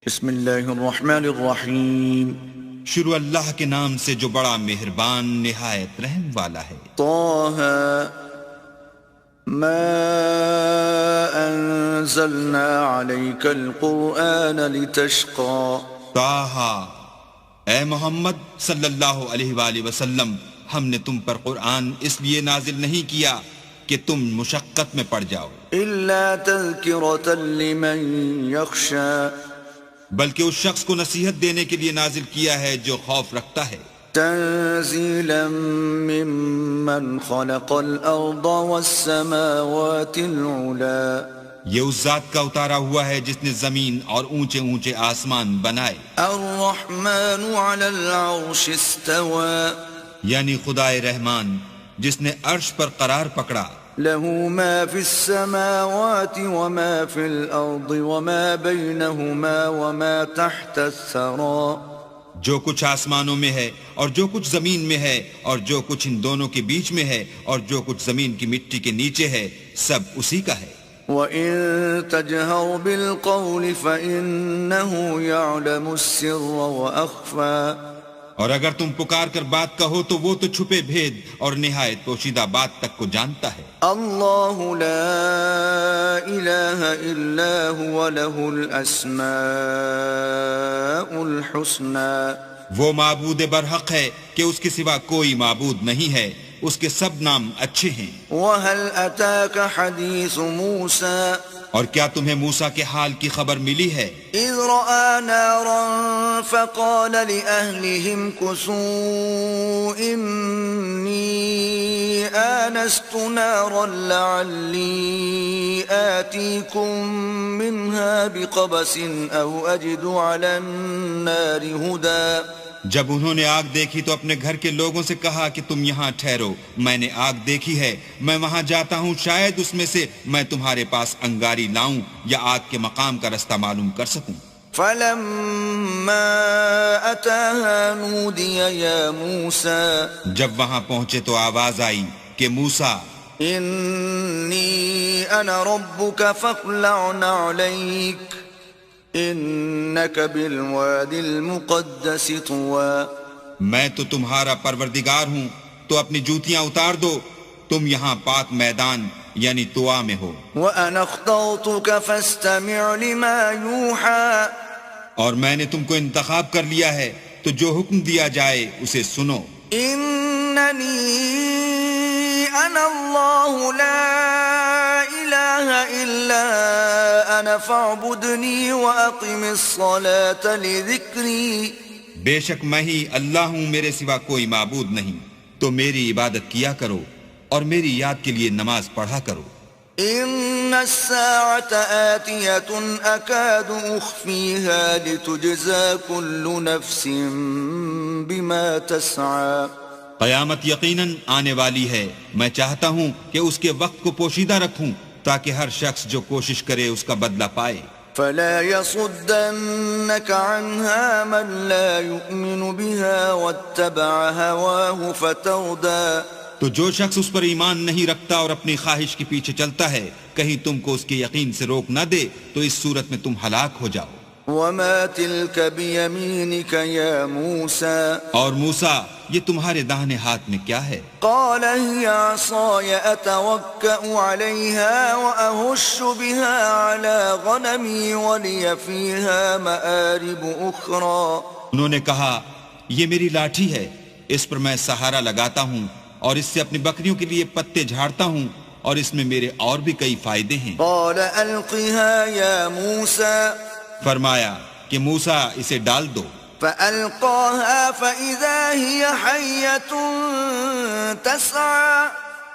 بسم اللہ الرحمن الرحیم شروع اللہ کے نام سے جو بڑا مہربان نہایت رحم والا ہے۔ طه ما انزلنا عليك القرآن لتشقى طٰہٰ، اے محمد صلی اللہ علیہ وآلہ وسلم، ہم نے تم پر قرآن اس لیے نازل نہیں کیا کہ تم مشقت میں پڑ جاؤ، الا تذکرة لمن يخشى بلکہ اس شخص کو نصیحت دینے کے لیے نازل کیا ہے جو خوف رکھتا ہے۔ تنزیلا ممن خلق الارض والسماوات العلا، یہ اس ذات کا اتارا ہوا ہے جس نے زمین اور اونچے اونچے آسمان بنائے۔ الرحمن على العرش استوى، یعنی خدائے رحمان جس نے عرش پر قرار پکڑا۔ له ما في السماوات وما في الأرض وما بينهما وما تحت الثرى، جو کچھ آسمانوں میں ہے اور جو کچھ زمین میں ہے اور جو کچھ ان دونوں کے بیچ میں ہے اور جو کچھ زمین کی مٹی کے نیچے ہے، سب اسی کا ہے۔ وَإِن تَجْهَرْ بِالْقَوْلِ فَإِنَّهُ يَعْلَمُ السِّرَّ وَأَخْفَى، اور اگر تم پکار کر بات کہو تو وہ تو چھپے بھید اور نہایت پوشیدہ بات تک کو جانتا ہے۔ اللہ لا الہ الا هو له الاسماء الحسنى، وہ معبود برحق ہے کہ اس کے سوا کوئی معبود نہیں ہے، اس کے سب نام اچھے ہیں۔ وَهَلْ أَتَاكَ حَدِيثُ مُوسَى، اور کیا تمہیں موسیٰ کے حال کی خبر ملی ہے؟ اذ رأى نارا فقال لأهلهم كثوا إني آنست نارا لعلي آتيكم منها بقبس أو أجد على النار هدى، جب انہوں نے آگ دیکھی تو اپنے گھر کے لوگوں سے کہا کہ تم یہاں ٹھہرو، میں نے آگ دیکھی ہے، میں وہاں جاتا ہوں، شاید اس میں سے میں تمہارے پاس انگاری لاؤں یا آگ کے مقام کا رستہ معلوم کر سکوں۔ فلما أتاها نودي يا موسى، جب وہاں پہنچے تو آواز آئی کہ موسیٰ، إني أنا ربك فاخلع نعليك إنك بالوادي المقدس طوى، میں تو تمہارا پروردگار ہوں، تو اپنی جوتیاں اتار دو، تم یہاں پاک میدان یعنی طوا میں ہو۔ وأنا اخترتك فاستمع لما يوحى، اور میں نے تم کو انتخاب کر لیا ہے تو جو حکم دیا جائے اسے سنو۔ إنني أنا الله لا إله إلا أنا فاعبدني وأقم الصلاة لذكري، بے شک میں ہی اللہ ہوں، میرے سوا کوئی معبود نہیں، تو میری عبادت کیا کرو اور میری یاد کے لیے نماز پڑھا کرو۔ إن الساعة آتية أكاد أخفيها لتجزى كل نفس بما تسعى، قیامت یقیناً آنے والی ہے، میں چاہتا ہوں کہ اس کے وقت کو پوشیدہ رکھوں تاکہ ہر شخص جو کوشش کرے اس کا بدلہ پائے۔ فلا يصدنك عنها من لا يؤمن بها واتبع هواه فتردى، تو جو شخص اس پر ایمان نہیں رکھتا اور اپنی خواہش کے پیچھے چلتا ہے، کہیں تم کو اس کے یقین سے روک نہ دے تو اس صورت میں تم ہلاک ہو جاؤ۔ وما تلك بيمينك يا موسى، اور موسیٰ یہ تمہارے داہنے ہاتھ میں کیا ہے؟ قال هي عصاي أتوكأ عليها وأهش بها على غنمي ولي فيها مآرب أخرى، انہوں نے کہا یہ میری لاٹھی ہے، اس پر میں سہارا لگاتا ہوں اور اس سے اپنی بکریوں کے لیے پتے جھاڑتا ہوں اور اس میں میرے اور بھی کئی فائدے ہیں۔ قال ألقها يا موسى، فرمایا کہ موسیٰ اسے ڈال دو۔ فألقاها فإذا هي حية تسعى،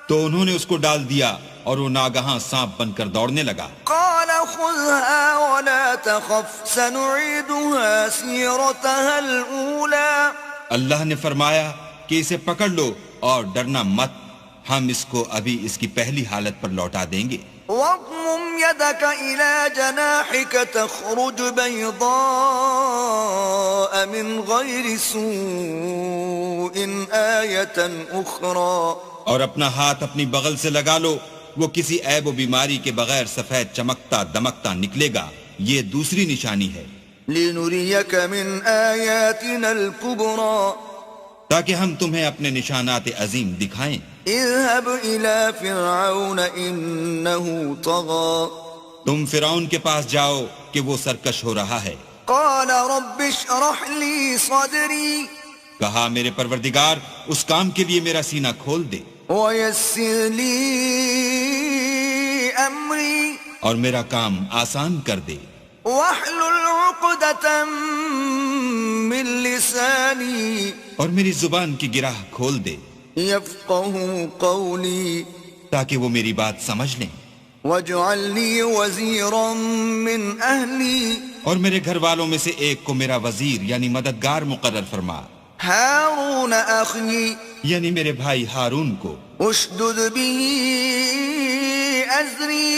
تو انہوں نے اس کو ڈال دیا اور وہ ناگہاں سانپ بن کر دوڑنے لگا۔ قال خذها ولا تخف سنعيدها سيرتها الأولى، اللہ نے فرمایا کہ اسے پکڑ لو اور ڈرنا مت، ہم اس کو ابھی اس کی پہلی حالت پر لوٹا دیں گے۔ واضمم يدك إلى جناحك تخرج بيضاء من غير سوء آية أخرى، اور اپنا ہاتھ اپنی بغل سے لگا لو، وہ کسی عیب و بیماری کے بغیر سفید چمکتا دمکتا نکلے گا، یہ دوسری نشانی ہے۔ لنريك من آياتنا الكبرى تاکہ ہم تمہیں اپنے نشانات عظیم دکھائیں. اذهب إلى فرعون إنه طغى تم فرعون کے پاس جاؤ کہ وہ سرکش ہو رہا ہے. قال رب اشرح لي صدري کہا میرے پروردگار اس کام کے لیے میرا سینہ کھول دے ويسر لي أمري اور میرا کام آسان کر دے. واحلل عقدة من لساني اور میری زبان کی گرہ کھول دے يفقهوا قولي تاکہ وہ میری بات سمجھ لیں. واجعل لي وزيرا من أهلي اور میرے گھر والوں میں سے ایک کو میرا وزیر یعنی مددگار مقرر فرما. هارون أخي یعنی میرے بھائی ہارون کو. اشدد به أزري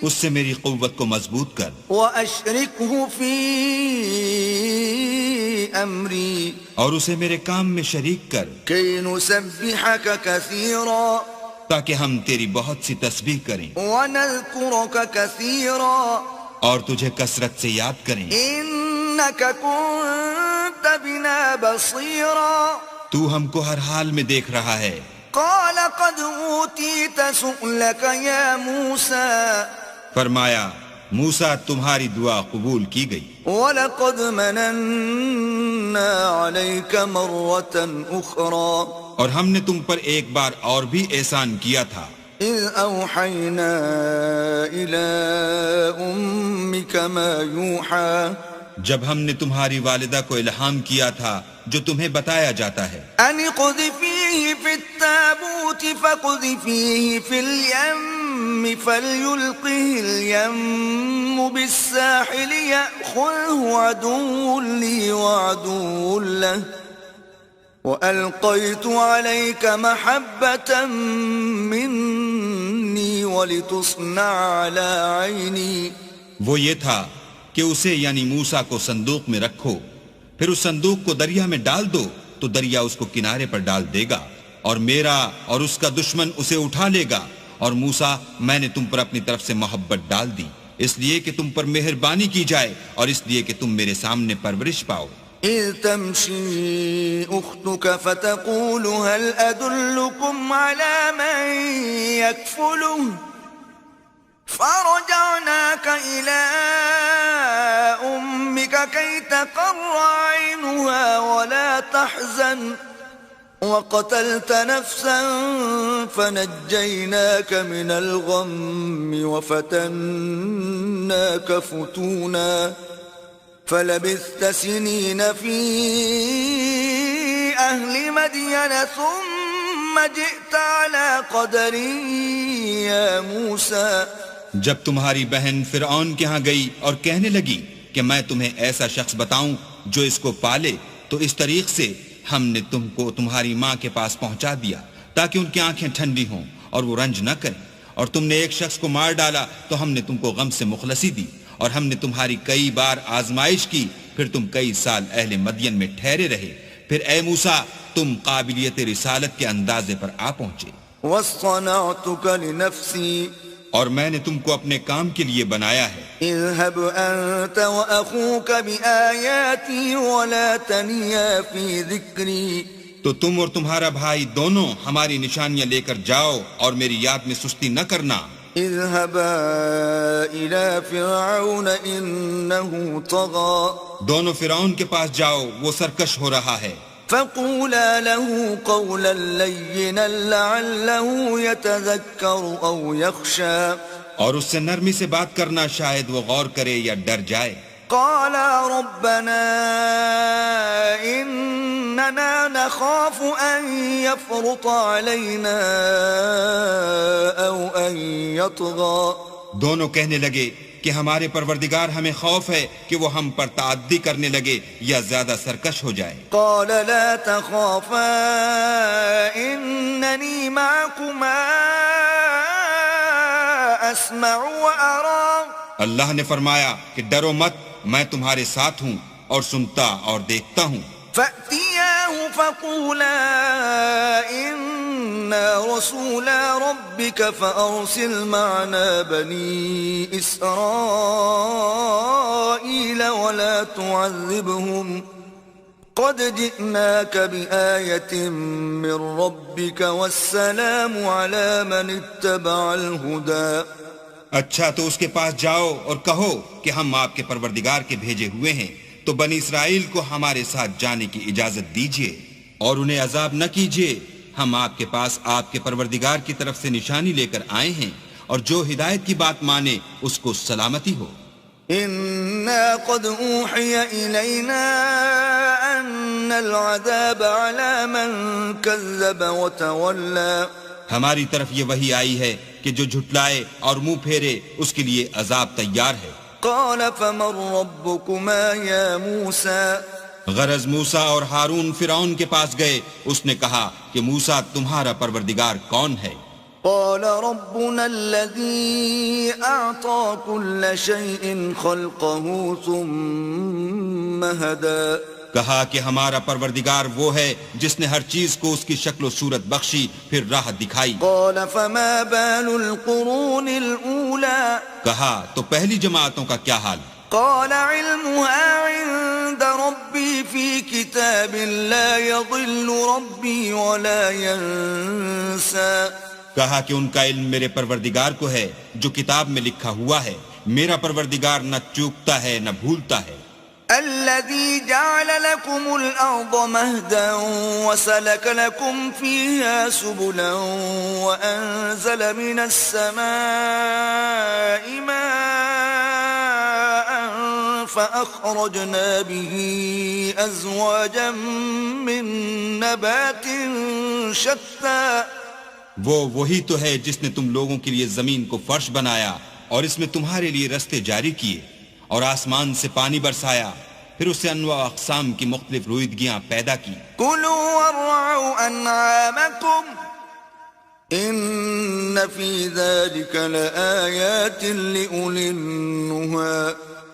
اس سے میری قوت کو مضبوط کر. وأشركه في أمري اور اسے میرے کام میں شریک کر كي نسبحك كثيرا تاکہ ہم تیری بہت سی تسبیح کریں ونذكرك كثيرا اور تجھے کثرت سے یاد کریں. إنك كنت بنا بصيرا تو ہم کو ہر حال میں دیکھ رہا ہے. قال قد أوتيت سؤلك يا موسى فرمایا موسیٰ تمہاری دعا قبول کی گئی. وَلَقَدْ مَنَنَّا عَلَيْكَ مَرَّةً أُخْرَى اور ہم نے تم پر ایک بار اور بھی احسان کیا تھا. إِذْ أَوْحَيْنَا إِلَىٰ أُمِّكَ مَا يُوحَىٰ جب ہم نے تمہاری والدہ کو الہام کیا تھا جو تمہیں بتایا جاتا ہے. أَنِ اقْذِفِيهِ فِي التَّابُوتِ فَاقْذِفِيهِ فِي الْيَمِّ فَلْيُلْقِهِ الْيَمُّ بِالسَّاحِلِ يَأْخُذْهُ عَدُوٌّ لِّي وَعَدُوٌّ لَّهُ وَأَلْقَيْتُ عَلَيْكَ مَحَبَّةً مِّنِّي وَلِتُصْنَعَ عَلَىٰ عَيْنِي. وہ یہ تھا کہ اسے یعنی موسیٰ کو صندوق میں رکھو، پھر اس صندوق کو دریا میں ڈال دو تو دریا اس کو کنارے پر ڈال دے گا اور میرا اور اس کا دشمن اسے اٹھا لے گا. اور موسیٰ میں نے تم پر اپنی طرف سے محبت ڈال دی اس لیے کہ تم پر مہربانی کی جائے اور اس لیے کہ تم میرے سامنے پرورش پاؤ. إذ تمشي أختك فتقول هل أدلكم على من يكفله فرجعناك إلى أمك كي تقر عينها ولا تحزن وقتلت نفسا فنجيناك من الغم وفتناك فتونا فلبثت سنين في أهل مدين ثم جئت على قدر يا موسى. جب تمہاری بہن فرعون کے ہاں گئی اور کہنے لگی کہ میں تمہیں ایسا شخص بتاؤں جو اس کو پالے تو اس طریق سے ہم نے تم کو تمہاری ماں کے پاس پہنچا دیا تاکہ ان کی آنکھیں ٹھنڈی ہوں اور وہ رنج نہ کریں. اور تم نے ایک شخص کو مار ڈالا تو ہم نے تم کو غم سے مخلصی دی اور ہم نے تمہاری کئی بار آزمائش کی پھر تم کئی سال اہل مدین میں ٹھہرے رہے. پھر اے موسیٰ تم قابلیت رسالت کے اندازے پر آ پہنچے. واصطنعتك لنفسي اور میں نے تم کو اپنے کام کے لیے بنایا ہے. اذهب أنت وأخوك بآياتي ولا تنيا في ذكري. تو تم اور تمہارا بھائی دونوں ہماری نشانیاں لے کر جاؤ اور میری یاد میں سستی نہ کرنا. اذهبا إلى فرعون إنه طغى. دونوں فرعون کے پاس جاؤ وہ سرکش ہو رہا ہے. فقولا له قولا لينا لعله يتذكر أو يخشى. اور اس سے نرمی سے بات کرنا شاید وہ غور کرے یا ڈر جائے. قالا ربنا إننا نخاف أن يفرط علينا أو أن يطغى. دونوں کہنے لگے کہ ہمارے پروردگار ہمیں خوف ہے کہ وہ ہم پر تعدی کرنے لگے یا زیادہ سرکش ہو جائے. قال لا تخافا إنني معكما أسمع وأرى. اللہ نے فرمایا کہ ڈرو مت، میں تمہارے ساتھ ہوں اور سنتا اور دیکھتا ہوں. فأتياه له فقولا إنا رسولا ربك فأرسل معنا بني إسرائيل ولا تعذبهم قد جئناك بآية من ربك والسلام على من اتبع الهدى. اچھا تو اس کے پاس جاؤ اور کہو کہ ہم آپ کے پروردگار کے بھیجے ہوئے ہیں، تو بنی اسرائیل کو ہمارے ساتھ جانے کی اجازت دیجیے اور انہیں عذاب نہ کیجیے. ہم آپ کے پاس آپ کے پروردگار کی طرف سے نشانی لے کر آئے ہیں، اور جو ہدایت کی بات مانے اس کو سلامتی ہو. إنا قد أوحي إلينا أن العذاب على من كذب وتولى. ہماری طرف یہ وحی آئی ہے کہ جو جھٹلائے اور منہ پھیرے اس کے لیے عذاب تیار ہے. قال فمن ربكما يا موسى. غرض موسیٰ اور ہارون فرعون کے پاس گئے. اس نے کہا کہ موسیٰ تمہارا پروردگار کون ہے؟ قال ربنا الذي أعطى كل شيء خلقه ثم هدى. کہا کہ ہمارا پروردگار وہ ہے جس نے ہر چیز کو اس کی شکل و صورت بخشی پھر راہ دکھائی. قال فما بال القرون الأولى. کہا تو پہلی جماعتوں کا کیا حال؟ قال علمها عند ربي في كتاب لا يضل ربي ولا ينسى. کہا کہ ان کا علم میرے پروردگار کو ہے جو کتاب میں لکھا ہوا ہے. میرا پروردگار نہ چوکتا ہے نہ بھولتا ہے. الذي جعل لكم الأرض مهدا وسلك لكم فيها سبلا وأنزل من السماء ماء فأخرجنا به أزواجا من نبات شتى. وہی تو ہے جس نے تم لوگوں کے لیے زمین کو فرش بنایا اور اس میں تمہارے لیے رستے جاری کیے اور آسمان سے پانی برسایا، پھر اس سے انواع اقسام کی مختلف رویدگیاں پیدا کی. كلوا وارعوا أنعامكم إن في ذلك لآيات لأولي النهى.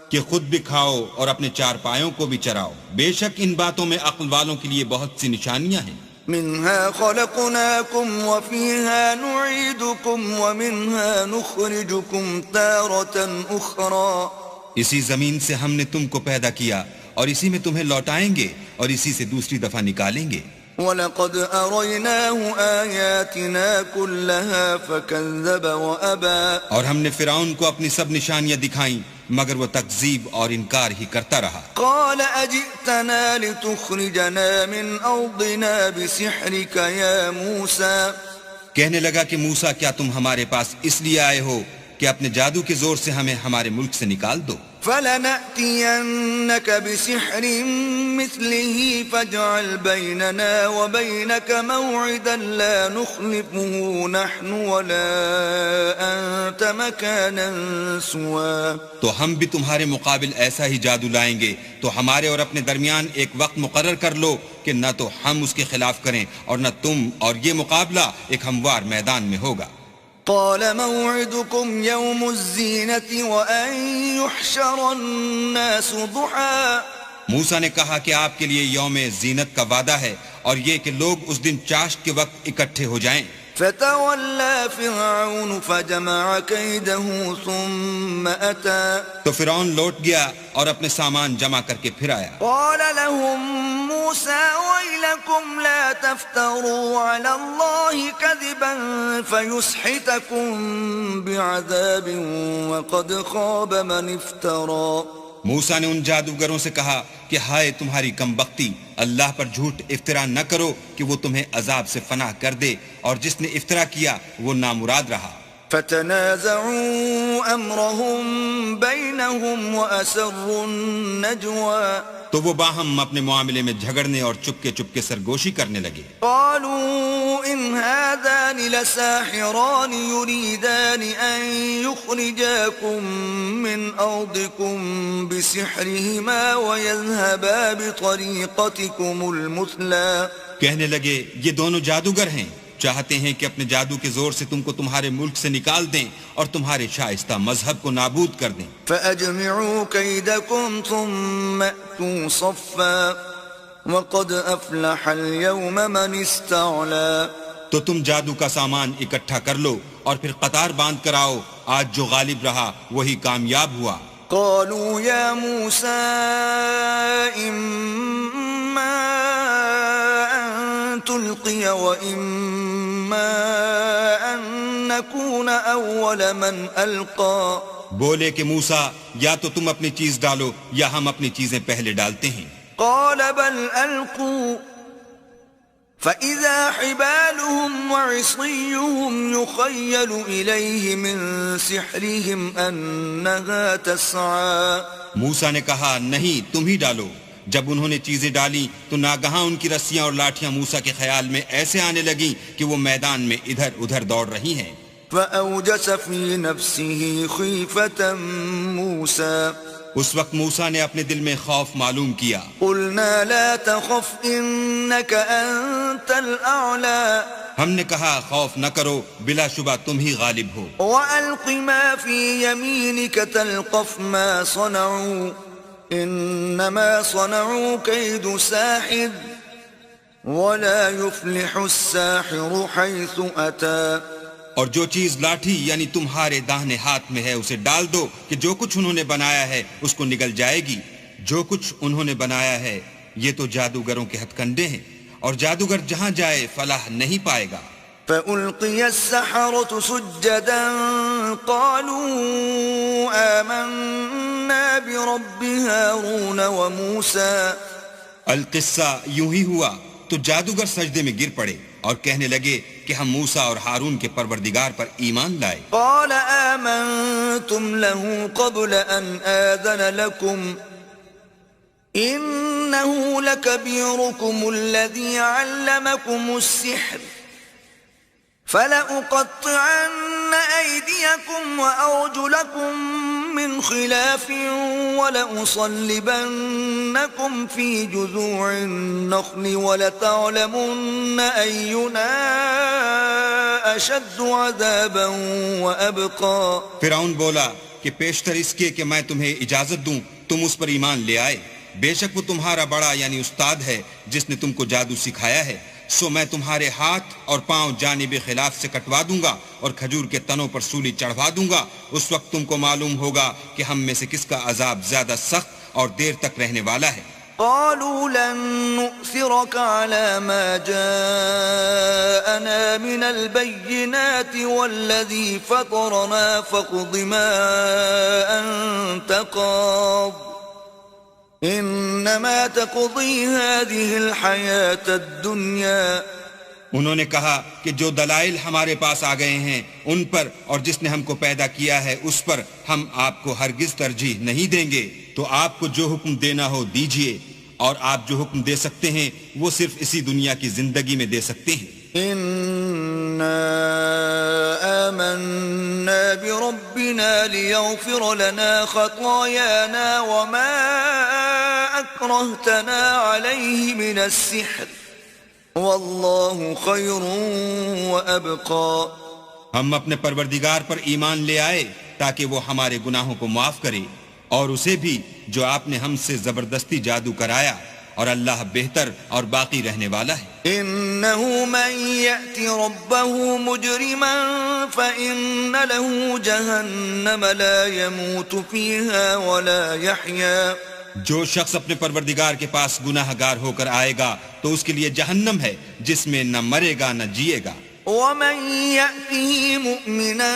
کہ خود بھی کھاؤ اور اپنے چارپایوں کو بھی چراؤ، بے شک ان باتوں میں عقل والوں کے لیے بہت سی نشانیاں ہیں. منها خلقناكم وفيها نعيدكم ومنها نخرجكم تارة أخرى. اسی زمین سے ہم نے تم کو پیدا کیا اور اسی میں تمہیں لوٹائیں گے اور اسی سے دوسری دفعہ نکالیں گے. وَلَقَدْ أَرَيْنَاهُ آيَاتِنَا كُلَّهَا فَكَذَّبَ وَأَبَى. اور ہم نے فرعون کو اپنی سب نشانیاں دکھائیں مگر وہ تکذیب اور انکار ہی کرتا رہا. قال أجئتنا لتخرجنا من أرضنا بسحرك يا موسى. کہنے لگا کہ موسیٰ کیا تم ہمارے پاس اس لیے آئے ہو کہ اپنے جادو کے زور سے ہمیں ہمارے ملک سے نکال دو؟ فلنأتينك بسحر مثله فاجعل بيننا وبينك موعدا لا نخلفه نحن ولا أنت مكانا سوى. تو ہم بھی تمہارے مقابل ایسا ہی جادو لائیں گے، تو ہمارے اور اپنے درمیان ایک وقت مقرر کر لو کہ نہ تو ہم اس کے خلاف کریں اور نہ تم، اور یہ مقابلہ ایک ہموار میدان میں ہوگا. قال موعدكم يوم الزينة وأن يحشر الناس ضحى. موسیٰ نے کہا کہ آپ کے لیے یوم زینت کا وعدہ ہے اور یہ کہ لوگ اس دن چاشت کے وقت اکٹھے ہو جائیں. فتولى فرعون فجمع كيده ثم أتى. تو فرعون لوٹ گیا اور اپنے سامان جمع کر کے پھر آیا. قال لهم موسى ويلكم لا تفتروا على الله كذبا فيسحتكم بعذاب وقد خاب من افترى. موسیٰ نے ان جادوگروں سے کہا کہ ہائے تمہاری کم بختی، اللہ پر جھوٹ افطرا نہ کرو کہ وہ تمہیں عذاب سے فنا کر دے، اور جس نے افطرا کیا وہ نامراد رہا. فتنازعوا امرهم بينهم واسروا النجوى. تو وہ باہم اپنے معاملے میں جھگڑنے اور چپکے چپکے سرگوشی کرنے لگے. قالوا ان هذان لساحران يريدان ان يخرجاكم من ارضكم بسحرهما ويذهبا بطريقتكم المثلى. کہنے لگے یہ دونوں جادوگر ہیں، چاہتے ہیں کہ اپنے جادو کے زور سے تم کو تمہارے ملک سے نکال دیں اور تمہارے شائستہ مذہب کو نابود کر دیں. فأجمعوا كيدكم ثم أتوا صفا وقد أفلح اليوم من استعلى. تو تم جادو کا سامان اکٹھا کر لو اور پھر قطار باندھ کر آؤ، آج جو غالب رہا وہی کامیاب ہوا۔ قالوا يا موسى إما أن تلقي وإما أن نكون أول من ألقى. بولے کہ موسیٰ یا تو تم اپنی چیز ڈالو یا ہم اپنی چیزیں پہلے ڈالتے ہیں۔ قال بل ألقوا فإذا حبالهم وعصيهم يخيل إليه من سحرهم أنها تسعى. موسیٰ نے کہا نہیں تم ہی ڈالو۔ جب انہوں نے چیزیں ڈالی تو ناگہاں ان کی رسیاں اور لاٹھیاں موسیٰ کے خیال میں ایسے آنے لگیں کہ وہ میدان میں ادھر ادھر دوڑ رہی ہیں۔ فأوجس في نفسه خيفة موسى. اس وقت موسیٰ نے اپنے دل میں خوف معلوم کیا۔ قلنا لا تخف إنك أنت الأعلى. ہم نے کہا خوف نہ کرو، بلا شبہ تم ہی غالب ہو۔ وألق ما في يمينك تلقف ما صنعوا إنما صنعوا كيد ساحر ولا يفلح الساحر حيث أتى. اور جو چیز لاٹھی یعنی تمہارے داہنے ہاتھ میں ہے اسے ڈال دو کہ جو کچھ انہوں نے بنایا ہے اس کو نگل جائے گی۔ جو کچھ انہوں نے بنایا ہے یہ تو جادوگروں کے ہتھ کنڈے ہیں، اور جادوگر جہاں جائے فلاح نہیں پائے گا۔ فألقي السحرة سجدا قالوا آمنا برب هارون وموسى. القصہ یوں ہی ہوا تو جادوگر سجدے میں گر پڑے اور کہنے لگے کہ ہم موسیٰ اور ہارون کے پروردگار پر ایمان لائے۔ قال آمنتم له قبل أن آذن لكم إنه لكبيركم الذي علمكم السحر فلأقطعن أيديكم وأرجلكم من خلاف ولأصلبنكم في جذوع النخل ولتعلمن أينا أشد عذابا وأبقى. فرعون بولا کہ پیشتر اس کے کہ میں تمہیں اجازت دوں تم اس پر ایمان لے آئے، بے شک وہ تمہارا بڑا یعنی استاد ہے جس نے تم کو جادو سکھایا ہے، سو میں تمہارے ہاتھ اور پاؤں جانب خلاف سے کٹوا دوں گا اور کھجور کے تنوں پر سولی چڑھوا دوں گا۔ اس وقت تم کو معلوم ہوگا کہ ہم میں سے کس کا عذاب زیادہ سخت اور دیر تک رہنے والا ہے۔ قالوا لن نؤثرك على ما جاءنا من البينات والذي فطرنا فاقض ما أنت قاض إنما تقضي هذه الحياة الدنيا. انہوں نے کہا کہ جو دلائل ہمارے پاس آ گئے ہیں ان پر اور جس نے ہم کو پیدا کیا ہے اس پر ہم آپ کو ہرگز ترجیح نہیں دیں گے، تو آپ کو جو حکم دینا ہو دیجئے، اور آپ جو حکم دے سکتے ہیں وہ صرف اسی دنیا کی زندگی میں دے سکتے ہیں۔ إنا آمنا بربنا ليغفر لنا خطايانا وما أكرهتنا عليه من السحر والله خير وأبقى. ہم اپنے پروردگار پر ایمان لے آئے تاکہ وہ ہمارے گناہوں کو معاف کرے، اور اسے بھی جو آپ نے ہم سے زبردستی جادو کرایا، اور اللہ بہتر اور باقی رہنے والا ہے۔ إنه من يأتي ربه مجرما فإن له جهنم لا يموت فيها ولا يحيا. جو شخص اپنے پروردگار کے پاس گناہ گار ہو کر آئے گا تو اس کے لیے جہنم ہے جس میں نہ مرے گا نہ جیے گا۔ ومن يأته مؤمنا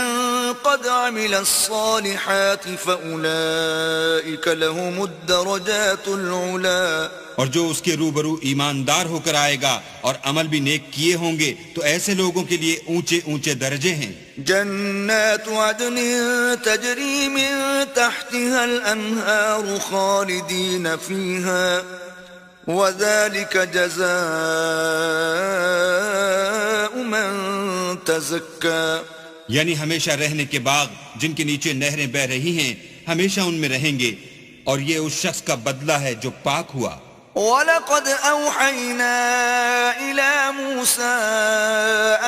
قد عمل الصالحات فأولئك لهم الدرجات العلا. اور جو اس کے روبرو ایماندار ہو کر آئے گا اور عمل بھی نیک کیے ہوں گے تو ایسے لوگوں کے لیے اونچے اونچے درجے ہیں۔ جنات عدن تجری من تحتها الانہار خالدین فیہا وذلك جزاء من تزکا. یعنی ہمیشہ رہنے کے باغ جن کے نیچے نہریں بہ رہی ہیں، ہمیشہ ان میں رہیں گے، اور یہ اس شخص کا بدلہ ہے جو پاک ہوا۔ وَلَقَدْ أَوْحَيْنَا إِلَى مُوسَىٰ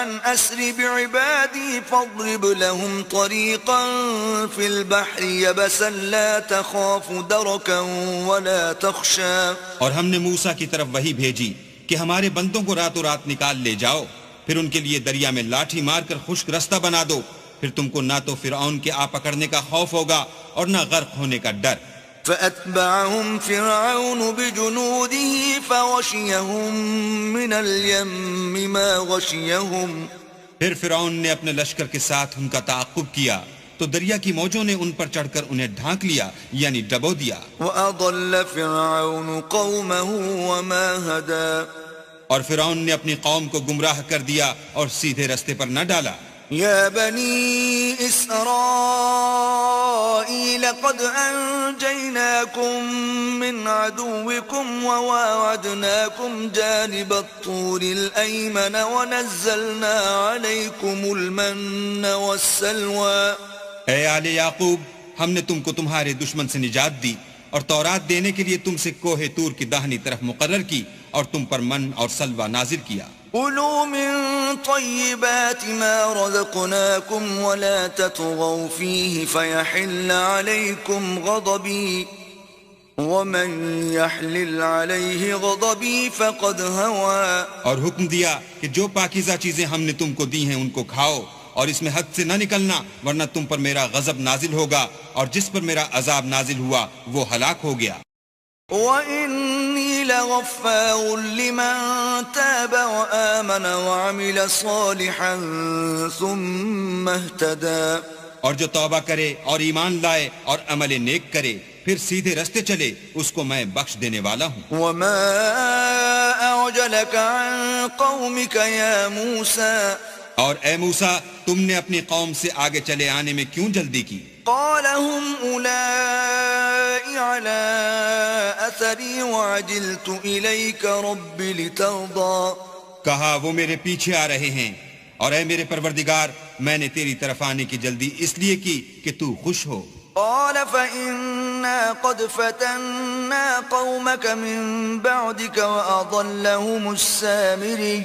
أَنْ أَسْرِ بِعِبَادِي فَاضْرِبْ لَهُمْ طَرِيقًا فِي الْبَحْرِ يَبَسًا لَا تَخَافُ دَرَكًا وَلَا تَخْشَىٰ. اور ہم نے موسیٰ کی طرف وحی بھیجی کہ ہمارے بندوں کو راتوں رات نکال لے جاؤ، پھر ان کے لیے دریا میں لاٹھی مار کر خشک رستہ بنا دو، پھر تم کو نہ تو فرعون کے آ پکڑنے کا خوف ہوگا اور نہ غرق ہونے کا ڈر. فأتبعهم فرعون بجنوده فغشيهم من اليم ما غشيهم. پھر فرعون نے اپنے لشکر کے ساتھ ان کا تعاقب کیا تو دریا کی موجوں نے ان پر چڑھ کر انہیں ڈھانک لیا یعنی ڈبو دیا. وأضل فرعون قومه وما هدى. اور فرعون نے اپنی قوم کو گمراہ کر دیا اور سیدھے رستے پر نہ ڈالا. يا بني إسرائيل قد أنجيناكم من عدوكم وواعدناكم جانب الطور الأيمن ونزلنا عليكم المن والسلوى. اے آل یعقوب، ہم نے تم کو تمہارے دشمن سے نجات دی اور تورات دینے کے لیے تم سے کوہ طور کی داہنی طرف مقرر کی اور تم پر من اور سلوہ نازل کیا. كلوا من طيبات ما رزقناكم ولا تطغوا فيه فيحل عليكم غضبي ومن يحلل عليه غضبي فقد هوى. اور حکم دیا کہ جو پاکیزہ چیزیں ہم نے تم کو دی ہیں ان کو کھاؤ اور اس میں حد سے نہ نکلنا ورنہ تم پر میرا غضب نازل ہوگا اور جس پر میرا عذاب نازل ہوا وہ ہلاک ہو گیا. وَإِنِّي لَغَفَّارٌ لِمَن تَابَ وَآمَنَ وَعَمِلَ صَالِحًا ثُمَّ اهْتَدَىٰ. اور جو توبہ کرے اور ایمان لائے اور عمل نیک کرے پھر سیدھے رستے چلے اس کو میں بخش دینے والا ہوں. وَمَا أَعْجَلَكَ عَن قَوْمِكَ يَا مُوسَىٰ. اور اے موسیٰ، تم نے اپنی قوم سے آگے چلے آنے میں کیوں جلدی کی؟ قال هم أولئك على أثري وعجلت إليك رب لترضى. کہا وہ میرے پیچھے آ رہے ہیں اور اے میرے پروردگار میں نے تیری طرف آنے کی جلدی اس لیے کی کہ تو خوش ہو. قال فإنا قد فتنا قومك من بعدك وأضلهم السامري.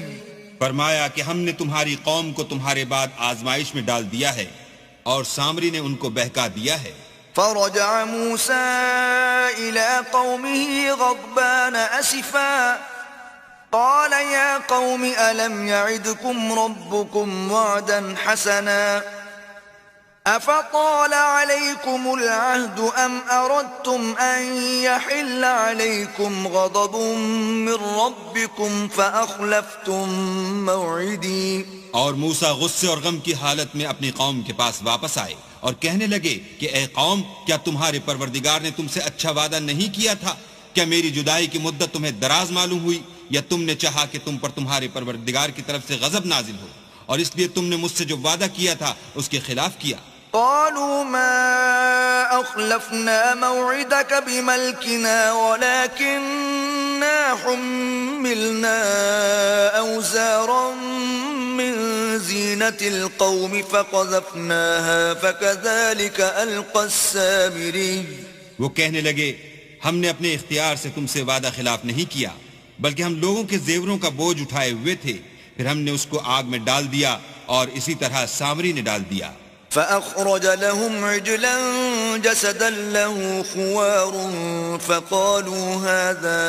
فرمایا کہ ہم نے تمہاری قوم کو تمہارے بعد آزمائش میں ڈال دیا ہے اور سامری نے ان کو بہکا دیا ہے. فرجع موسى إلى قومه غضبان أسفا قال يا قوم ألم يعدكم ربكم وعدا حسنا أفطال عليكم العهد أم أردتم أن يحل عليكم غضب من ربكم فأخلفتم موعدي. اور موسیٰ غصے اور غم کی حالت میں اپنی قوم کے پاس واپس آئے اور کہنے لگے کہ اے قوم، کیا تمہارے پروردگار نے تم سے اچھا وعدہ نہیں کیا تھا؟ کیا میری جدائی کی مدت تمہیں دراز معلوم ہوئی یا تم نے چاہا کہ تم پر تمہارے پروردگار کی طرف سے غضب نازل ہو اور اس لیے تم نے مجھ سے جو وعدہ کیا تھا اس کے خلاف کیا؟ قالوا ما أخلفنا موعدك بملكنا ولكننا حملنا أوزارا من زينة القوم فقذفناها فكذلك ألقى السامري. وہ کہنے لگے ہم نے اپنے اختیار سے تم سے وعدہ خلاف نہیں کیا بلکہ ہم لوگوں کے زیوروں کا بوجھ اٹھائے ہوئے تھے، پھر ہم نے اس کو آگ میں ڈال دیا اور اسی طرح سامری نے ڈال دیا. فأخرج لهم عجلا جسدا له خوار فقالوا هذا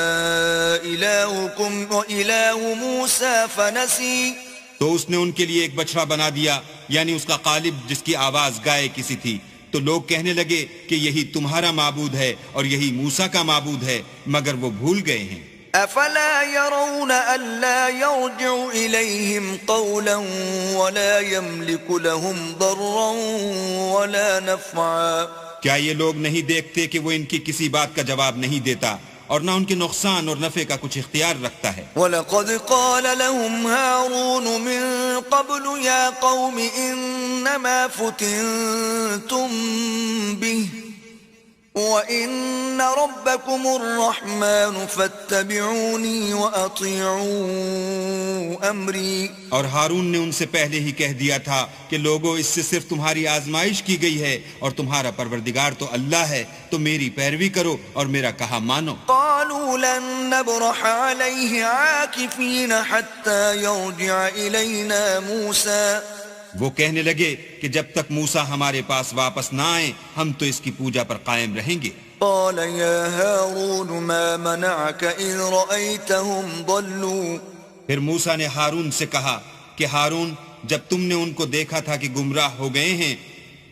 إلهكم وإله موسى فنسي. تو اس نے ان کے لیے ایک بچڑا بنا دیا یعنی اس کا قالب جس کی آواز گائے کسی تھی. تو لوگ کہنے لگے کہ یہی تمہارا معبود ہے اور یہی موسیٰ کا معبود ہے، مگر وہ بھول گئے ہیں. أفلا يرون ألا يرجع إليهم قولا ولا يملك لهم ضرا ولا نفعا. کیا یہ لوگ نہیں دیکھتے کہ وہ ان کی کسی بات کا جواب نہیں دیتا اور نہ ان کے نقصان اور نفع کا کچھ اختیار رکھتا ہے؟ وَلَقَدْ قَالَ لَهُمْ هَارُونُ مِن قَبْلُ يَا قَوْمِ إِنَّمَا فُتِنْتُمْ بِهِ وَإِنَّ رَبَّكُمُ الرَّحْمَنُ فَاتَّبِعُونِي وَأَطِيعُوا أَمْرِي. اور ہارون نے ان سے پہلے ہی کہہ دیا تھا کہ لوگوں اس سے صرف تمہاری آزمائش کی گئی ہے اور تمہارا پروردگار تو اللہ ہے، تو میری پیروی کرو اور میرا کہا مانو. قالوا قالوا لن نبرح عليه عاكفين حتى يرجع إلينا موسى وہ کہنے لگے کہ جب تک موسیٰ ہمارے پاس واپس نہ آئیں ہم تو اس کی پوجا پر قائم رہیں گے. قال يا هارون ما منعك إذ رأيتهم ضلوا پھر موسیٰ نے ہارون سے کہا کہ ہارون جب تم نے ان کو دیکھا تھا کہ گمراہ ہو گئے ہیں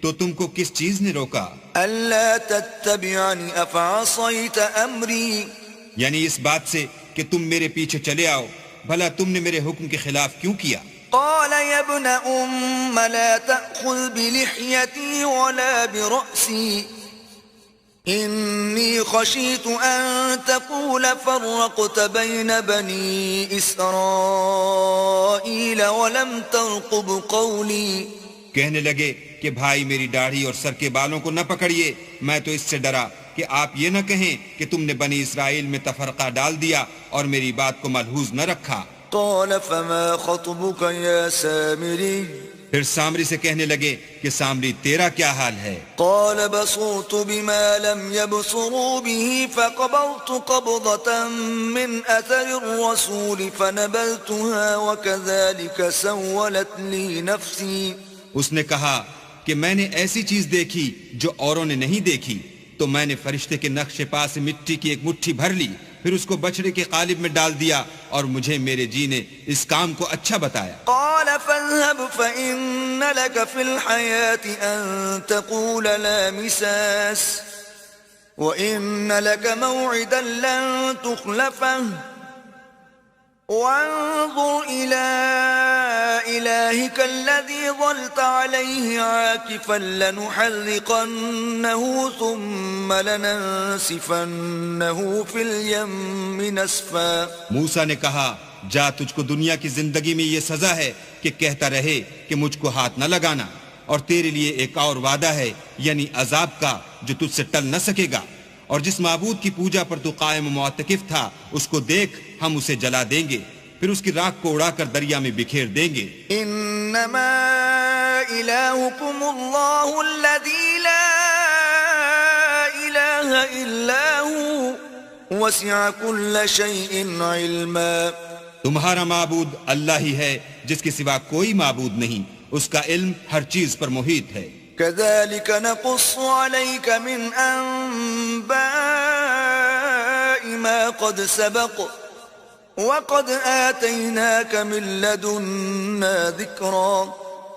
تو تم کو کس چیز نے روکا؟ ألا تتبعني أفعصيت أمري یعنی اس بات سے کہ تم میرے پیچھے چلے آؤ، بھلا تم نے میرے حکم کے خلاف کیوں کیا؟ قال يا ابن أم لا تأخذ بلحيتي ولا برأسي إني خشيت أن تقول فرقت بين بني إسرائيل ولم ترقب قولي. کہنے لگے کہ بھائی میری داڑھی اور سر کے بالوں کو نہ پکڑیے، میں تو اس سے ڈرا کہ آپ یہ نہ کہیں کہ تم نے بنی اسرائیل میں تفرقہ ڈال دیا اور میری بات کو ملحوظ نہ رکھا. قال فما خطبك يا سامري پھر سامری سے کہنے لگے کہ سامری تیرا کیا حال ہے؟ قال بصرت بما لم يبصروا به فقبضت قبضة من أثر الرسول فنبذتها وكذلك سولت لي نفسي. اس نے کہا کہ میں نے ایسی چیز دیکھی جو اوروں نے نہیں دیکھی تو میں نے فرشتے کے نقش پا سے مٹی کی ایک مٹھی بھر لی، پھر اس کو بچڑے کے قالب میں ڈال دیا اور مجھے میرے جی نے اس کام کو اچھا بتایا. قال فاذهب فإن لك في الحياة أن تقول لا مساس وإن لك موعدا لن تخلفه وانظر إلى إلهك الذي ظلت عليه عاكفا لنحرقنه ثم لننسفنه في اليم نسفا. موسیٰ نے کہا جا تجھ کو دنیا کی زندگی میں یہ سزا ہے کہ کہتا رہے کہ مجھ کو ہاتھ نہ لگانا، اور تیرے لیے ایک اور وعدہ ہے یعنی عذاب کا جو تجھ سے ٹل نہ سکے گا، اور جس معبود کی پوجا پر تو قائم و معتکف تھا اس کو دیکھ ہم اسے جلا دیں گے، پھر اس کی راکھ کو اڑا کر دریا میں بکھیر دیں گے. انما الہکم اللہ الذی لا الہ الا ہوا وسع کل شیء علما. تمہارا معبود اللہ ہی ہے جس کے سوا کوئی معبود نہیں، اس کا علم ہر چیز پر محیط ہے. كذلك نقص عليك من أنباء ما قد سبق وقد آتيناك من لدنا ذكرا.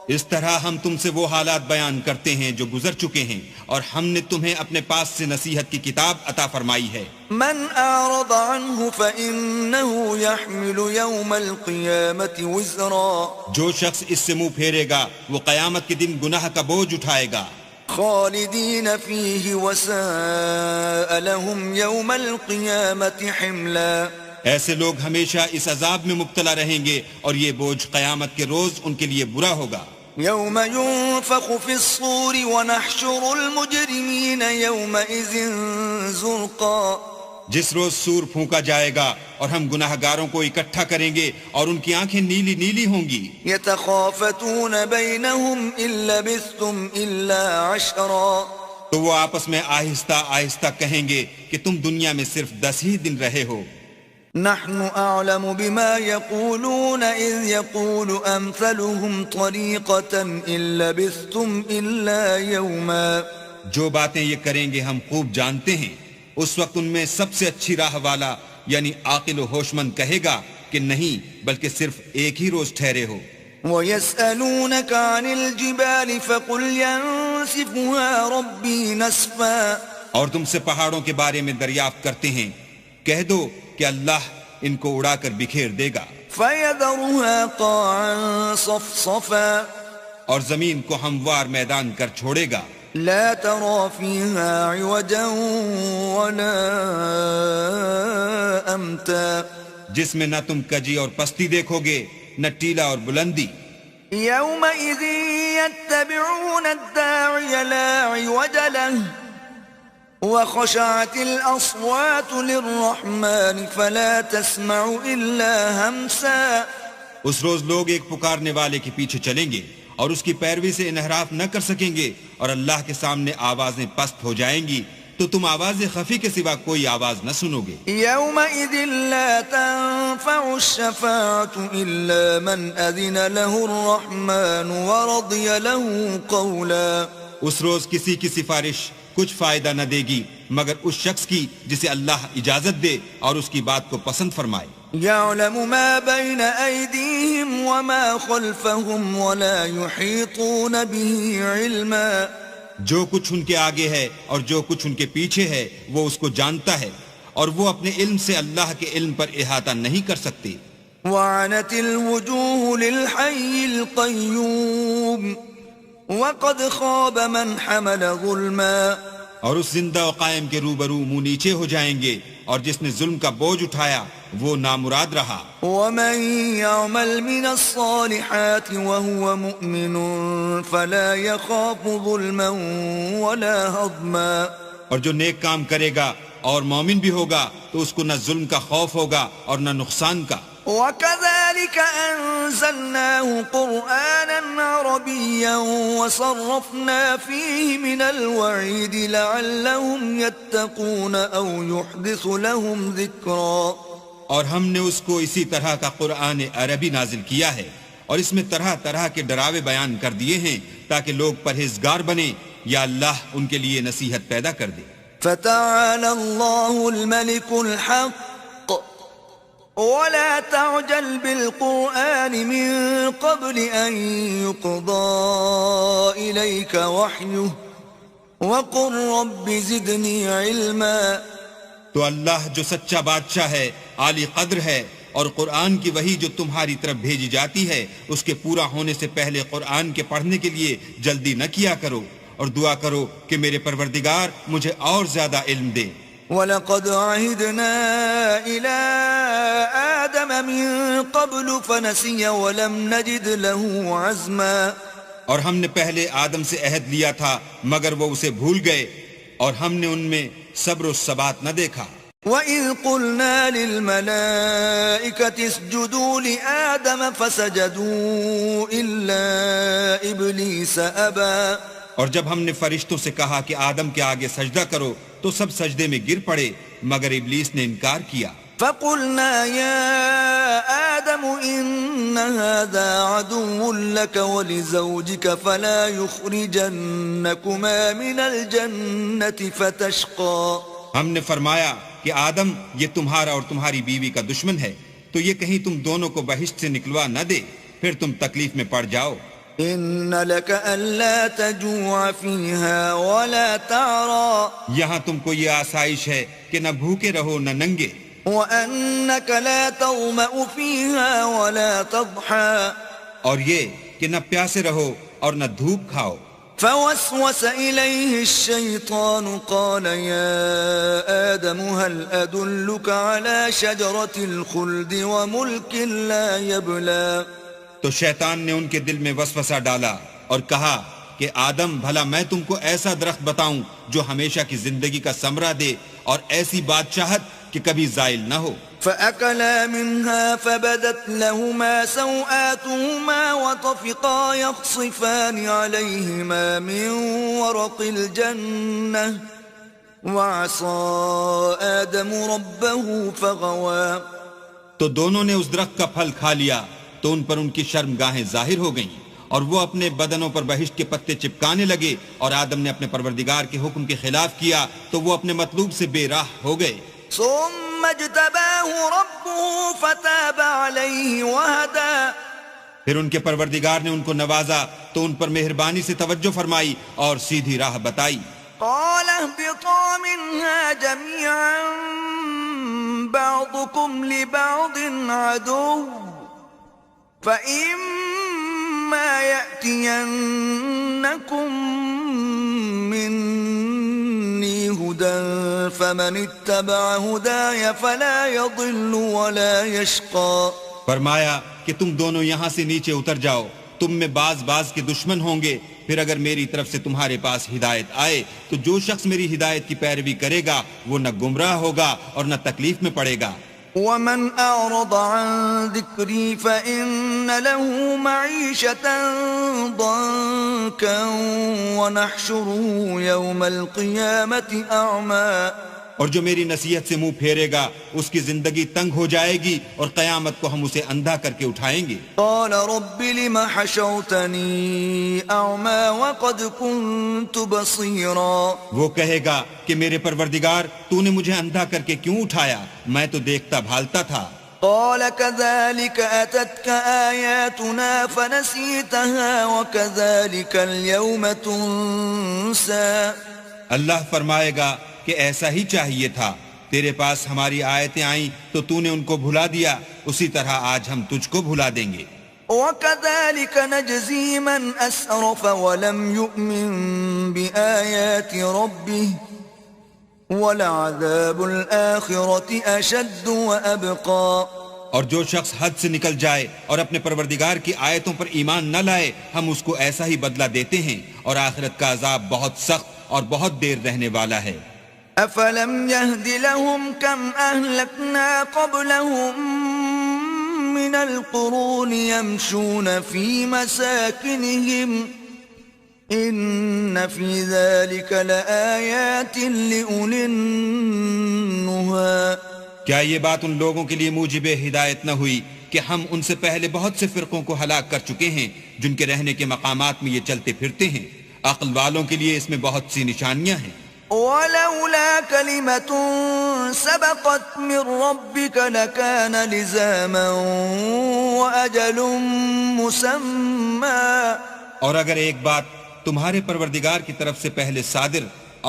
اس طرح ہم تم سے وہ حالات بیان کرتے ہیں جو گزر چکے ہیں، اور ہم نے تمہیں اپنے پاس سے نصیحت کی کتاب عطا فرمائی ہے. من أعرض عنه فإنه يحمل يوم القيامة وزرا. جو شخص اس سے منہ پھیرے گا وہ قیامت کے دن گناہ کا بوجھ اٹھائے گا. خالدين فيه وساء لهم يوم القيامة حملا. ایسے لوگ ہمیشہ اس عذاب میں مبتلا رہیں گے اور یہ بوجھ قیامت کے روز ان کے لیے برا ہوگا. يوم ينفخ في الصور ونحشر المجرمين يومئذ زرقا. جس روز سور پھونکا جائے گا اور ہم گناہ گاروں کو اکٹھا کریں گے اور ان کی آنکھیں نیلی نیلی ہوں گی. يتخافتون بينهم إن لبثتم إلا عشرا. تو وہ آپس میں آہستہ آہستہ کہیں گے کہ تم دنیا میں صرف 10 ہی دن رہے ہو. نحن أعلم بما يقولون إذ يقول أمثلهم طريقة إن لبثتم إلا يوما. جو باتیں یہ کریں گے ہم خوب جانتے ہیں. اس وقت ان میں سب سے اچھی راہ والا یعنی عاقل و ہوشمند کہے گا کہ نہیں بلکہ صرف ایک ہی روز ٹھہرے ہو. وَيَسْأَلُونَكَ عَنِ الْجِبَالِ فَقُلْ يَنسِفُهَا رَبِّي نَسْفًا. اور تم سے پہاڑوں کے بارے میں دریافت کرتے ہیں، کہہ دو کہ اللہ ان کو اڑا کر بکھیر دے گا. فَيَذَرُهَا قَاعًا صَفْصَفًا. اور زمین کو ہموار میدان کر چھوڑے گا. لا ترى فيها عوجا ولا أمتا. جس میں نہ تم کجی اور پستی دیکھو گے نہ ٹیلا اور بلندی. يومئذ يتبعون الداعي لا عوج له وخشعت الأصوات للرحمن فلا تسمع إلا همسا. اس روز لوگ ایک پکارنے والے کے پیچھے چلیں گے اور اس کی پیروی سے انحراف نہ کر سکیں گے، اور اللہ کے سامنے آوازیں پست ہو جائیں گی تو تو تم آواز خفی کے سوا کوئی آواز نہ سنو گے. يومئذ لا تنفع الشفاعة إلا من أذن له الرحمن ورضي له قولا. اس روز کسی کی سفارش کچھ فائدہ نہ دے گی مگر اس شخص کی جسے اللہ اجازت دے اور اس کی بات کو پسند فرمائے. يعلم ما بين أيديهم وما خلفهم ولا يحيطون به علما. جو کچھ ان کے آگے ہے اور جو کچھ ان کے پیچھے ہے وہ اس کو جانتا ہے اور وہ اپنے علم سے اللہ کے علم پر احاطہ نہیں کر سکتے. وعنت الوجوه للحي القيوم وقد خاب من حمل ظلما. اور اس زندہ و قائم کے روبرو منہ نیچے ہو جائیں گے اور جس نے ظلم کا بوجھ اٹھایا وہ نامراد رہا. ومن يعمل من الصالحات وهو مؤمن فلا يخاف ظلما ولا هضما. اور جو نیک کام کرے گا اور مومن بھی ہوگا تو اس کو نہ ظلم کا خوف ہوگا اور نہ نقصان کا. وكذلك أنزلناه قرآنا عربيا وصرفنا فيه من الوعيد لعلهم يتقون أو يحدث لهم ذكرا. اور ہم نے اس کو اسی طرح کا قرآن عربی نازل کیا ہے اور اس میں طرح طرح کے ڈراوے بیان کر دیے ہیں تاکہ لوگ پرہیزگار بنیں یا اللہ ان کے لیے نصیحت پیدا کر دے. فتعالى الله الملك الحق ولا تعجل بالقرآن من قبل أن يقضى إليك وحيه وقل رب زدني علما. تو اللہ جو سچا بادشاہ ہے، عالی قدر ہے، اور قرآن کی وحی جو تمہاری طرف بھیجی جاتی ہے اس کے پورا ہونے سے پہلے قرآن کے پڑھنے کے لیے جلدی نہ کیا کرو اور دعا کرو کہ میرے پروردگار مجھے اور زیادہ علم دے. وَلَقَدْ عَهِدْنَا إِلَىٰ آدَمَ مِن قَبْلُ فَنَسِيَ وَلَمْ نَجِدْ لَهُ عَزْمًا. اور ہم نے پہلے آدم سے عہد لیا تھا مگر وہ اسے بھول گئے اور ہم نے ان میں صبر و ثبات نہ دیکھا. وَإِذْ قُلْنَا لِلْمَلَائِكَةِ اسْجُدُوا لِآدَمَ فَسَجَدُوا إِلَّا إِبْلِيسَ أَبَىٰ. اور جب ہم نے فرشتوں سے کہا کہ آدم کے آگے سجدہ کرو تو سب سجدے میں گر پڑے مگر ابلیس نے انکار کیا. فَقُلْنَا يَا آدَمُ إِنَّ هَذَا عَدُوٌّ لَكَ وَلِزَوْجِكَ فَلَا يُخْرِجَنَّكُمَا مِنَ الْجَنَّةِ فَتَشْقَىٰ. ہم نے فرمایا کہ آدم یہ تمہارا اور تمہاری بیوی کا دشمن ہے تو یہ کہیں تم دونوں کو بہشت سے نکلوا نہ دے پھر تم تکلیف میں پڑ جاؤ. إِنَّ لَكَ أَلَّا تَجُوعَ فِيهَا وَلَا تَعْرَىٰ. یہاں تم کو یہ آسائش ہے کہ نہ بھوکے رہو نہ ننگے. وَأَنَّكَ لَا تَظْمَأُ فِيهَا وَلَا تَضْحَىٰ. اور یہ کہ نہ پیاسے رہو اور نہ دھوپ کھاؤ. فوسوس إليه الشيطان قال يا آدم هل أدلك على شجرة الخلد وملك لا يبلى. تو شیطان نے ان کے دل میں وسوسہ ڈالا اور کہا کہ آدم بھلا میں تم کو ایسا درخت بتاؤں جو ہمیشہ کی زندگی کا ثمرہ دے اور ایسی بادشاہت کہ کبھی زائل نہ ہو. فأكلا منها فبدت لهما سوآتهما وطفقا يخصفان عليهما من ورق الجنة وعصى آدم ربه فغوى. تو دونوں نے اس درخت کا پھل کھا لیا تو ان پر ان کی شرم گاہیں ظاہر ہو گئیں اور وہ اپنے بدنوں پر بہشت کے پتے چپکانے لگے اور آدم نے اپنے پروردگار کے حکم کے خلاف کیا تو وہ اپنے مطلوب سے بے راہ ہو گئے. ثم اجتباه ربه فتاب عليه وهدى. پھر ان کے پروردگار نے ان کو نوازا تو ان پر مہربانی سے توجہ فرمائی اور سیدھی راہ بتائی. قال اهبطا منها جميعا بعضكم لبعض عدو فإما يأتينكم مني هدى فمن اتبع هداي فلا يضل ولا يشقى. فرمایا کہ تم دونوں یہاں سے نیچے اتر جاؤ، تم میں بعض کے دشمن ہوں گے، پھر اگر میری طرف سے تمہارے پاس ہدایت آئے تو جو شخص میری ہدایت کی پیروی کرے گا وہ نہ گمراہ ہوگا اور نہ تکلیف میں پڑے گا. ومن أعرض عن ذكري فإن له معيشة ضنكا ونحشره يوم القيامة أعمى اور جو میری نصیحت سے منہ پھیرے گا اس کی زندگی تنگ ہو جائے گی اور قیامت کو ہم اسے اندھا کر کے اٹھائیں گے. قال رب لم حشرتنی اعمى وقد كنت بصيرا وہ کہے گا کہ میرے پروردگار تو نے مجھے اندھا کر کے کیوں اٹھایا، میں تو دیکھتا بھالتا تھا. قال كذلك أتتك آياتنا فنسيتها وكذلك اليوم تنسى. اللہ فرمائے گا کہ ایسا ہی چاہیے تھا، تیرے پاس ہماری آیتیں آئیں تو نے ان کو بھلا دیا، اسی طرح آج ہم تجھ کو بھلا دیں گے. وَكَذَلِكَ نَجْزِي مَنْ أَسْرَفَ وَلَمْ يُؤْمِنْ بِآيَاتِ رَبِّهِ وَلَعَذَابُ الْآخِرَةِ أَشَدُّ وَأَبْقَى. اور جو شخص حد سے نکل جائے اور اپنے پروردگار کی آیتوں پر ایمان نہ لائے، ہم اس کو ایسا ہی بدلہ دیتے ہیں، اور آخرت کا عذاب بہت سخت اور بہت دیر رہنے والا ہے. أَفَلَمْ يَهْدِ لَهُمْ كَمْ أَهْلَكْنَا قَبْلَهُمْ مِنَ الْقُرُونِ يَمْشُونَ فِي مَسَاكِنِهِمْ إِنَّ فِي ذَلِكَ لَآيَاتٍ لِأُولِي النُّهَى. کیا یہ بات ان لوگوں کے لیے موجب ہدایت نہ ہوئی کہ ہم ان سے پہلے بہت سے فرقوں کو ہلاک کر چکے ہیں جن کے رہنے کے مقامات میں یہ چلتے پھرتے ہیں؟ عقل والوں کے لیے اس میں بہت سی نشانیاں ہیں. وَلَوْلَا كَلِمَةٌ سَبَقَتْ مِنْ رَبِّكَ لَكَانَ لِزَامًا وَأَجَلٌ مُّسَمًّى. اور اگر ایک بات تمہارے پروردگار کی طرف سے پہلے صادر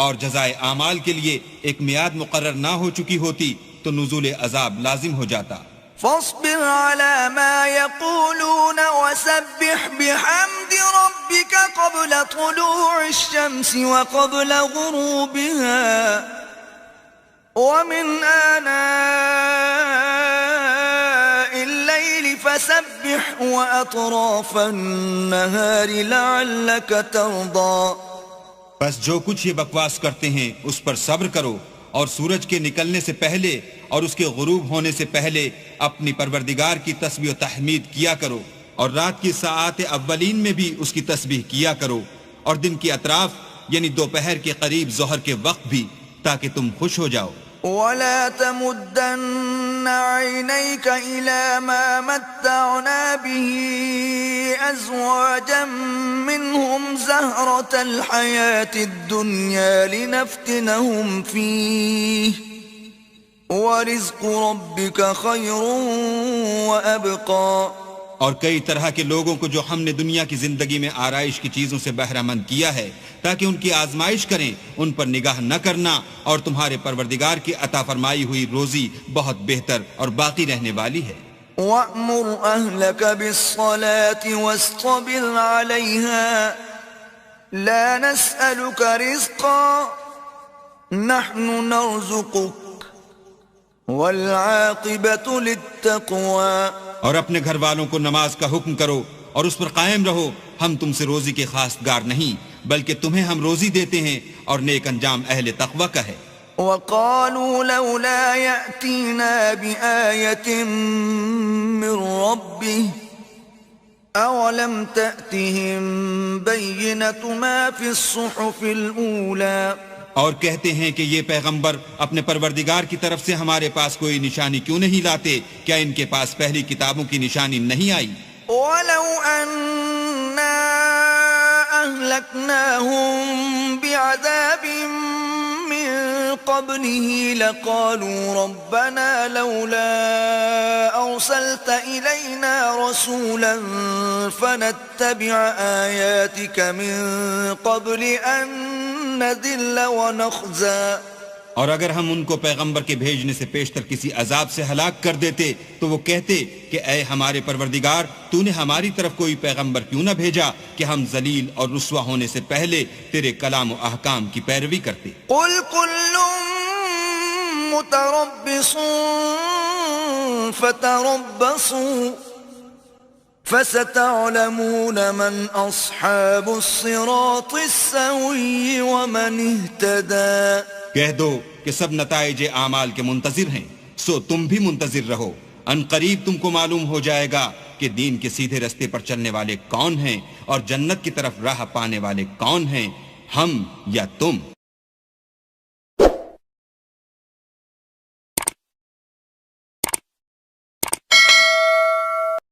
اور جزائے اعمال کے لیے ایک میعاد مقرر نہ ہو چکی ہوتی تو نزول عذاب لازم ہو جاتا. فاصبر على ما يقولون وسبح بحمد ربك قبل طلوع الشمس وقبل غروبها ومن آناء الليل فسبح وأطراف النهار لعلك ترضى. بس جو کچھ یہ بکواس کرتے ہیں اس پر صبر کرو، اور سورج کے نکلنے سے پہلے اور اس کے غروب ہونے سے پہلے اپنی پروردگار کی تسبیح و تحمید کیا کرو، اور رات کی ساعات اولین میں بھی اس کی تسبیح کیا کرو، اور دن کی اطراف یعنی دوپہر کے قریب ظہر کے وقت بھی، تاکہ تم خوش ہو جاؤ. ولا تمدن عينيك إلى ما متعنا به أزواجا منهم زهرة الحياة الدنيا لنفتنهم فيه ورزق ربك خير وأبقى. اور کئی طرح کے لوگوں کو جو ہم نے دنیا کی زندگی میں آرائش کی چیزوں سے بہرہ مند کیا ہے تاکہ ان کی آزمائش کریں، ان پر نگاہ نہ کرنا، اور تمہارے پروردگار کی عطا فرمائی ہوئی روزی بہت بہتر اور باقی رہنے والی ہے. وَأْمُرْ أَهْلَكَ بِالصَّلَاةِ وَاسْطَبِرْ عَلَيْهَا لَا نَسْأَلُكَ رِزْقًا نَحْنُ نَرْزُقُكَ وَالْعَاقِبَةُ لِلتَّقْوَى. اور اپنے گھر والوں کو نماز کا حکم کرو اور اس پر قائم رہو، ہم تم سے روزی کے خواستگار نہیں بلکہ تمہیں ہم روزی دیتے ہیں، اور نیک انجام اہل تقوی کا ہے. وَقَالُوا لَوْلَا يَأْتِينَا بِآيَةٍ مِّن رَّبِّهِ أَوَلَمْ تَأْتِهِم بَيِّنَةُ مَا فِي الصُّحُفِ الْأُولَى. اور کہتے ہیں کہ یہ پیغمبر اپنے پروردگار کی طرف سے ہمارے پاس کوئی نشانی کیوں نہیں لاتے؟ کیا ان کے پاس پہلی کتابوں کی نشانی نہیں آئی؟ وَلَوْ أَنَّا أَهْلَكْنَاهُمْ بِعَذَابٍ مِّن قَبْلِهِ لَقَالُوا رَبَّنَا لَوْلَا أَرْسَلْتَ إِلَيْنَا رَسُولًا فَنَتَّبِعَ آيَاتِكَ مِن قَبْلِ أَن نَّذِلَّ وَنَخْزَىٰ. اور اگر ہم ان کو پیغمبر کے بھیجنے سے پیشتر کسی عذاب سے ہلاک کر دیتے تو وہ کہتے کہ اے ہمارے پروردگار، تو نے ہماری طرف کوئی پیغمبر کیوں نہ بھیجا کہ ہم ذلیل اور رسوا ہونے سے پہلے تیرے کلام و احکام کی پیروی کرتے. قُلْ كُلٌّ مُتَرَبِّصٌ فَتَرَبَّصُوا فَسَتَعْلَمُونَ مَنْ أَصْحَابُ الصِّرَاطِ السَّوِيِّ وَمَنِ اهْتَدَى. کہہ دو کہ سب نتائج اعمال کے منتظر ہیں، سو تم بھی منتظر رہو، ان قریب تم کو معلوم ہو جائے گا کہ دین کے سیدھے رستے پر چلنے والے کون ہیں اور جنت کی طرف راہ پانے والے کون ہیں، ہم یا تم۔